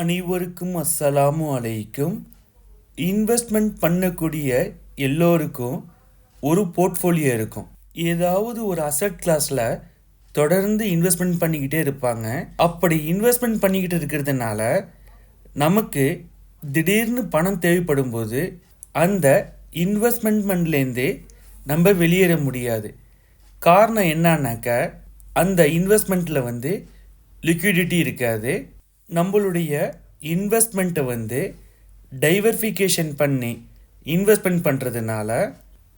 அனைவருக்கும் அஸ்ஸலாமு அலைக்கும். இன்வெஸ்ட்மெண்ட் பண்ணக்கூடிய எல்லோருக்கும் ஒரு போர்ட்ஃபோலியோ இருக்கும். ஏதாவது ஒரு அசட் கிளாஸில் தொடர்ந்து இன்வெஸ்ட்மெண்ட் பண்ணிக்கிட்டே இருப்பாங்க. அப்படி இன்வெஸ்ட்மெண்ட் பண்ணிக்கிட்டு இருக்கிறதுனால நமக்கு திடீர்னு பணம் தேவைப்படும் போது அந்த இன்வெஸ்ட்மெண்ட்லேருந்தே நம்ம வெளியேற முடியாது. காரணம் என்னன்னாக்க அந்த இன்வெஸ்ட்மெண்ட்டில் லிக்விடிட்டி இருக்காது. நம்மளுடைய இன்வெஸ்ட்மெண்ட்டை டைவர்ஃபிகேஷன் பண்ணி இன்வெஸ்ட்மெண்ட் பண்ணுறதுனால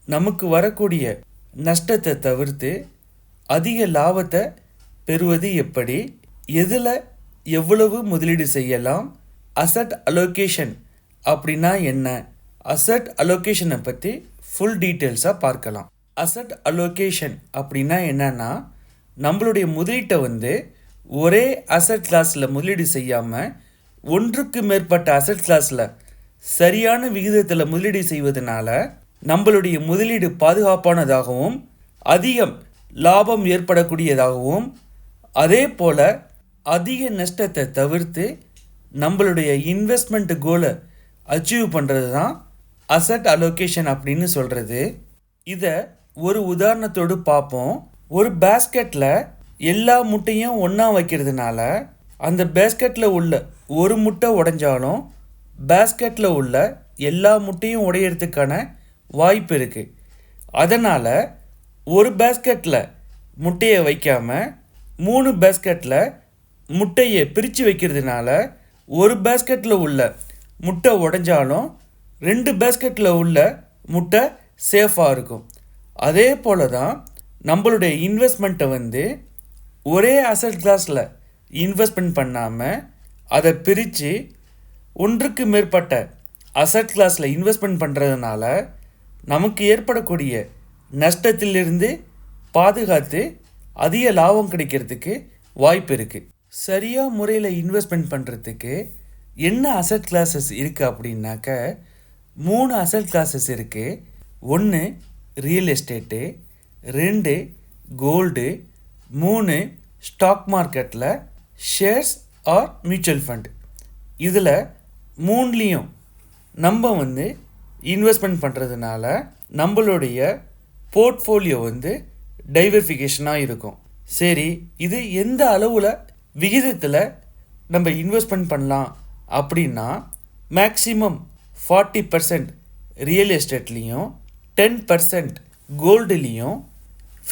நமக்கு வரக்கூடிய நஷ்டத்தை தவிர்த்து அதிக லாபத்தை பெறுவது எப்படி, எதில் எவ்வளவு முதலீடு செய்யலாம், அசட் அலோகேஷன் அப்படின்னா என்ன, அசட் அலோகேஷனை பற்றி ஃபுல் டீட்டெயில்ஸாக பார்க்கலாம். அசட் அலோகேஷன் அப்படின்னா என்னன்னா, நம்மளுடைய முதலீட்டை ஒரே அசட் கிளாஸில் முதலீடு செய்யாமல் ஒன்றுக்கு மேற்பட்ட அசட் கிளாஸில் சரியான விகிதத்தில் முதலீடு செய்வதனால நம்மளுடைய முதலீடு பாதுகாப்பானதாகவும் அதிகம் லாபம் ஏற்படக்கூடியதாகவும் அதே போல் அதிக நஷ்டத்தை தவிர்த்து நம்மளுடைய இன்வெஸ்ட்மெண்ட் கோலை அச்சீவ் பண்ணுறது தான் அசட் அலோகேஷன் அப்படின்னு சொல்கிறது. இதை ஒரு உதாரணத்தோடு பார்ப்போம். ஒரு பேஸ்கெட்டில் எல்லா முட்டையும் ஒன்றா வைக்கிறதுனால அந்த பேஸ்கெட்டில் உள்ள ஒரு முட்டை உடைஞ்சாலும் பேஸ்கெட்டில் உள்ள எல்லா முட்டையும் உடையிறதுக்கான வாய்ப்பு இருக்குது. அதனால் ஒரு பேஸ்கெட்டில் முட்டையை வைக்காமல் 3 பேஸ்கெட்டில் முட்டையை பிரித்து வைக்கிறதுனால ஒரு பேஸ்கெட்டில் உள்ள முட்டை உடைஞ்சாலும் 2 பேஸ்கெட்டில் உள்ள முட்டை சேஃபாக இருக்கும். அதே போல் தான் நம்மளுடைய இன்வெஸ்ட்மெண்ட்டை ஒரே அசட் கிளாஸில் இன்வெஸ்ட்மெண்ட் பண்ணாமல் அதை பிரித்து ஒன்றுக்கு மேற்பட்ட அசட் கிளாஸில் இன்வெஸ்ட்மெண்ட் பண்ணுறதுனால நமக்கு ஏற்படக்கூடிய நஷ்டத்திலிருந்து பாதுகாத்து அதிக லாபம் கிடைக்கிறதுக்கு வாய்ப்பு இருக்குது. சரியாக முறையில் இன்வெஸ்ட்மெண்ட் பண்ணுறதுக்கு என்ன அசட் கிளாஸஸ் இருக்குது அப்படின்னாக்க 3 அசட் கிளாஸஸ் இருக்குது. 1 ரியல் எஸ்டேட்டு, 2 கோல்டு, 3 ஸ்டாக் மார்க்கெட்டில் ஷேர்ஸ் ஆர் மியூச்சுவல் ஃபண்ட். இதில் 3லேயும் நம்ம இன்வெஸ்ட்மெண்ட் பண்ணுறதுனால நம்மளுடைய போர்ட்ஃபோலியோ டைவர்ஃபிகேஷனாக இருக்கும். சரி, இது எந்த அளவில் விகிதத்தில் நம்ம இன்வெஸ்ட்மெண்ட் பண்ணலாம் அப்படின்னா மேக்ஸிமம் 40% ரியல் எஸ்டேட்லேயும் 10% கோல்டுலேயும்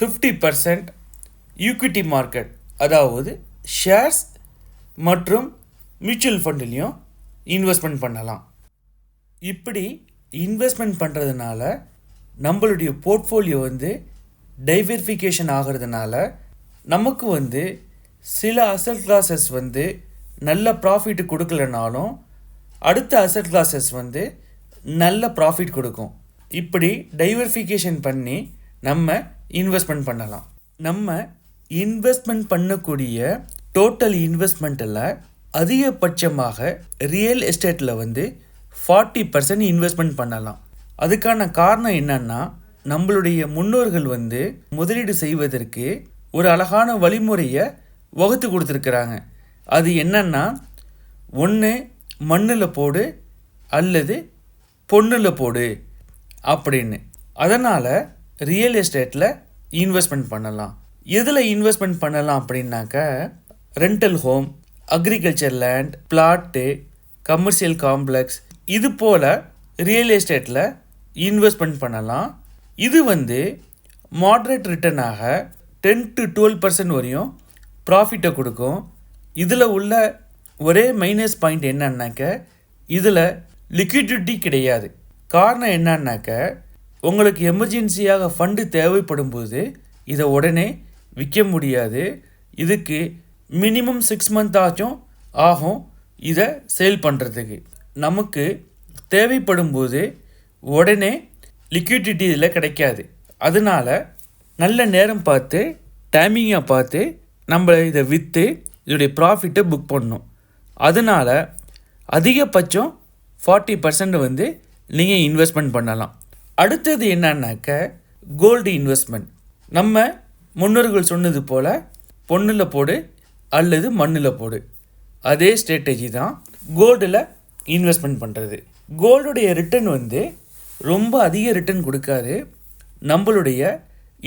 50% ஈக்விட்டி மார்க்கெட் அதாவது ஷேர்ஸ் மற்றும் மியூச்சுவல் ஃபண்ட்லேயும் இன்வெஸ்ட்மெண்ட் பண்ணலாம். இப்படி இன்வெஸ்ட்மெண்ட் பண்ணுறதுனால நம்மளுடைய போர்ட்ஃபோலியோ டைவர்ஃபிகேஷன் ஆகிறதுனால நமக்கு சில அசட் கிளாஸஸ் நல்ல ப்ராஃபிட் கொடுக்கலனாலும் அடுத்த அசட் கிளாஸஸ் நல்ல ப்ராஃபிட் கொடுக்கும். இப்படி டைவர்ஃபிகேஷன் பண்ணி நம்ம இன்வெஸ்ட்மெண்ட் பண்ணலாம். நம்ம இன்வெஸ்ட்மெண்ட் பண்ணக்கூடிய டோட்டல் இன்வெஸ்ட்மெண்ட்டில் அதிகபட்சமாக ரியல் எஸ்டேட்டில் 40% இன்வெஸ்ட்மெண்ட் பண்ணலாம். அதுக்கான காரணம் என்னன்னா, நம்மளுடைய முன்னோர்கள் முதலீடு செய்வதற்கு ஒரு அழகான வழிமுறையை வகுத்து கொடுத்துருக்குறாங்க. அது என்னன்னா, ஒன்று மண்ணில் போடு அல்லது பொண்ணில் போடு அப்படின்னு. அதனால் ரியல் எஸ்டேட்டில் இன்வெஸ்ட்மெண்ட் பண்ணலாம். எதில் இன்வெஸ்ட்மெண்ட் பண்ணலாம் அப்படின்னாக்க rental home, agriculture land, plot, commercial complex, இது போல் ரியல் எஸ்டேட்டில் இன்வெஸ்ட்மெண்ட் பண்ணலாம். இது மாட்ரேட் ரிட்டர்னாக 10 to 12% வரையும் ப்ராஃபிட்டை கொடுக்கும். இதில் உள்ள ஒரே மைனஸ் பாயிண்ட் என்னன்னாக்க இதில் லிக்விடிட்டி கிடையாது. காரணம் என்னன்னாக்க உங்களுக்கு எமர்ஜென்சியாக ஃபண்டு தேவைப்படும் போது இதை உடனே விற்க முடியாது. இதுக்கு மினிமம் 6 month ஆச்சும் ஆகும் இதை சேல் பண்ணுறதுக்கு. நமக்கு தேவைப்படும் போது உடனே லிக்விடிட்டி இதில் கிடைக்காது. அதனால் நல்ல நேரம் பார்த்து டைமிங்கை பார்த்து நம்ம இதை விற்று இதோடைய ப்ராஃபிட்டை புக் பண்ணணும். அதனால் அதிகபட்சம் 40% நீங்கள் இன்வெஸ்ட்மெண்ட் பண்ணலாம். அடுத்தது என்னன்னாக்க கோல்டு இன்வெஸ்ட்மெண்ட். நம்ம முன்னோர்கள் சொன்னது போல் பொண்ணில் போடு அல்லது மண்ணில் போடு, அதே ஸ்ட்ராட்டஜி தான் கோல்டில் இன்வெஸ்ட்மெண்ட் பண்ணுறது. கோல்டுடைய ரிட்டர்ன் வந்து ரொம்ப அதிக ரிட்டர்ன் கொடுக்காது. நம்மளுடைய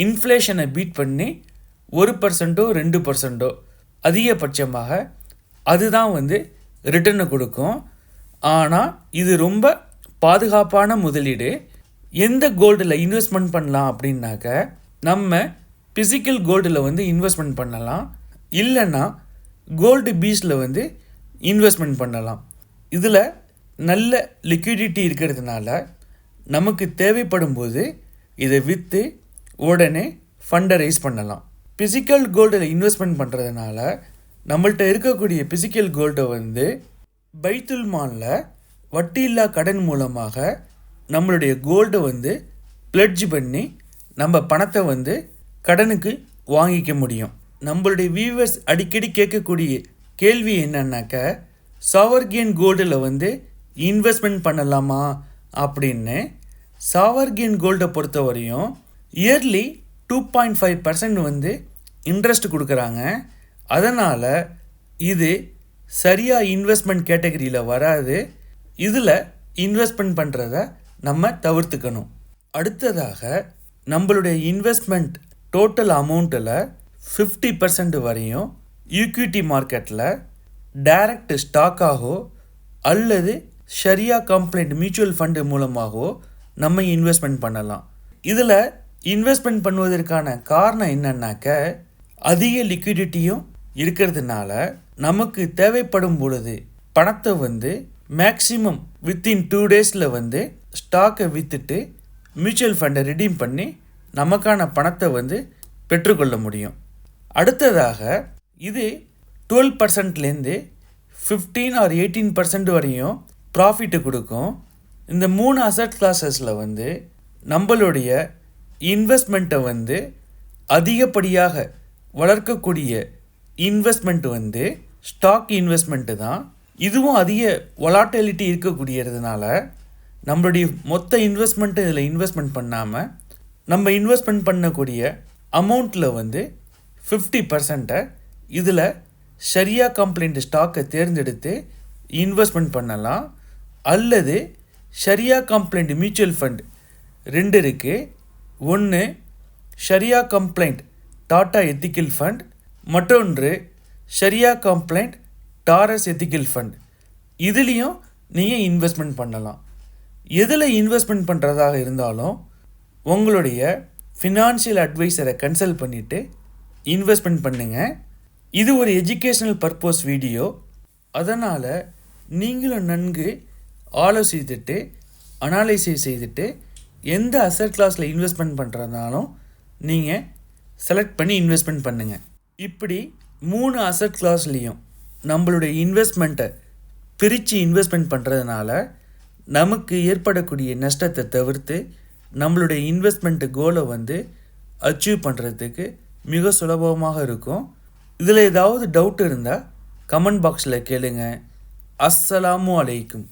இன்ஃப்ளேஷனை பீட் பண்ணி 1% 2% அதிகபட்சமாக அதுதான் வந்து ரிட்டர்னை கொடுக்கும். ஆனால் இது ரொம்ப பாதுகாப்பான முதலீடு. எந்த கோல்டில் இன்வெஸ்ட்மெண்ட் பண்ணலாம் அப்படின்னாக்க, நம்ம ஃபிசிக்கல் கோல்டில் வந்து இன்வெஸ்ட்மெண்ட் பண்ணலாம், இல்லைன்னா கோல்டு பீஸில் வந்து இன்வெஸ்ட்மெண்ட் பண்ணலாம். இதில் நல்ல லிக்விடிட்டி இருக்கிறதுனால நமக்கு தேவைப்படும் போது இதை விற்று உடனே ஃபண்டை ரைஸ் பண்ணலாம். ஃபிசிக்கல் கோல்டில் இன்வெஸ்ட்மெண்ட் பண்ணுறதுனால நம்மள்கிட்ட இருக்கக்கூடிய ஃபிசிக்கல் கோல்டை வந்து பைத்துல் மாலில் வட்டியில்லா கடன் மூலமாக நம்மளுடைய கோல்டை வந்து பிளட்ஜ் பண்ணி நம்ம பணத்தை வந்து கடனுக்கு வாங்கிக்க முடியும். நம்மளுடைய வியூவர்ஸ் அடிக்கடி கேட்கக்கூடிய கேள்வி என்னன்னாக்க, சாவர்கியன் கோல்டில் வந்து இன்வெஸ்ட்மெண்ட் பண்ணலாமா அப்படின்னு. சாவர்கியன் கோல்டை பொறுத்த வரையும் இயர்லி 2.5% வந்து இன்ட்ரெஸ்ட் கொடுக்குறாங்க. அதனால் இது சரியாக இன்வெஸ்ட்மெண்ட் கேட்டகரியில் வராது. இதில் இன்வெஸ்ட்மெண்ட் பண்ணுறத நம்ம தவிர்த்துக்கணும். அடுத்ததாக நம்மளுடைய இன்வெஸ்ட்மெண்ட் டோட்டல் அமௌண்ட்டில் 50% வரையும் ஈக்விட்டி மார்க்கெட்டில் டைரக்ட் ஸ்டாக்காகவோ அல்லது ஷரியா கம்ப்ளைண்ட் மியூச்சுவல் ஃபண்டு மூலமாகவோ நம்ம இன்வெஸ்ட்மெண்ட் பண்ணலாம். இதில் இன்வெஸ்ட்மெண்ட் பண்ணுவதற்கான காரணம் என்னன்னாக்க, அதிக லிக்விடிட்டியும் இருக்கிறதுனால நமக்கு தேவைப்படும் பொழுது பணத்தை வந்து மேக்ஸிமம் வித்தின் 2 டேஸில் வந்து ஸ்டாக்கை விற்றுட்டு மியூச்சுவல் ஃபண்டை ரிடீம் பண்ணி நமக்கான பணத்தை வந்து பெற்றுக்கொள்ள முடியும். அடுத்ததாக இது 12%லேருந்து 15 or 18% வரையும் ப்ராஃபிட்டு கொடுக்கும். இந்த 3 அசட் கிளாஸஸில் வந்து நம்மளுடைய இன்வெஸ்ட்மெண்ட்டை வந்து அதிகப்படியாக வளர்க்கக்கூடிய இன்வெஸ்ட்மெண்ட் வந்து ஸ்டாக் இன்வெஸ்ட்மெண்ட்டு தான். இதுவும் அதிக வொலாட்டிலிட்டி இருக்கக்கூடியதுனால நம்மளுடைய மொத்த இன்வெஸ்ட்மெண்ட்டு இதில் இன்வெஸ்ட்மெண்ட் பண்ணாமல் நம்ம இன்வெஸ்ட்மெண்ட் பண்ணக்கூடிய அமௌண்ட்டில் வந்து 50% இதில் ஷரியா கம்ப்ளைண்ட் ஸ்டாக்கை தேர்ந்தெடுத்து இன்வெஸ்ட்மெண்ட் பண்ணலாம். அல்லது ஷரியா கம்ப்ளைண்ட் மியூச்சுவல் ஃபண்ட் 2 இருக்குது. ஒன்று ஷரியா கம்ப்ளைண்ட் டாடா எத்திக்கல் ஃபண்ட், மற்றொன்று ஷரியா கம்ப்ளைண்ட் டாரஸ் எத்திக்கல் ஃபண்ட். இதுலேயும் நீங்கள் இன்வெஸ்ட்மெண்ட் பண்ணலாம். எதில் இன்வெஸ்ட்மெண்ட் பண்ணுறதாக இருந்தாலும் உங்களுடைய ஃபினான்ஷியல் அட்வைசரை கன்சல்ட் பண்ணிவிட்டு இன்வெஸ்ட்மெண்ட் பண்ணுங்கள். இது ஒரு எஜுகேஷ்னல் பர்பஸ் வீடியோ. அதனால் நீங்களும் நன்கு ஆலோசித்துட்டு அனாலிசிஸ் செய்துட்டு எந்த அசட் கிளாஸில் இன்வெஸ்ட்மெண்ட் பண்ணுறதுனாலும் நீங்கள் செலக்ட் பண்ணி இன்வெஸ்ட்மெண்ட் பண்ணுங்கள். இப்படி 3 அசட் கிளாஸ்லேயும் நம்மளுடைய இன்வெஸ்ட்மெண்ட்டை பிரித்து இன்வெஸ்ட்மெண்ட் பண்ணுறதுனால நமக்கு ஏற்படக்கூடிய நஷ்டத்தை தவிர்த்து நம்மளுடைய இன்வெஸ்ட்மெண்ட்டு கோலை வந்து அச்சீவ் பண்ணுறதுக்கு மிக சுலபமாக இருக்கும். இதில் ஏதாவது டவுட் இருந்தால் கமெண்ட் பாக்ஸில் கேளுங்க. அஸ்ஸலாமு அலைக்கும்.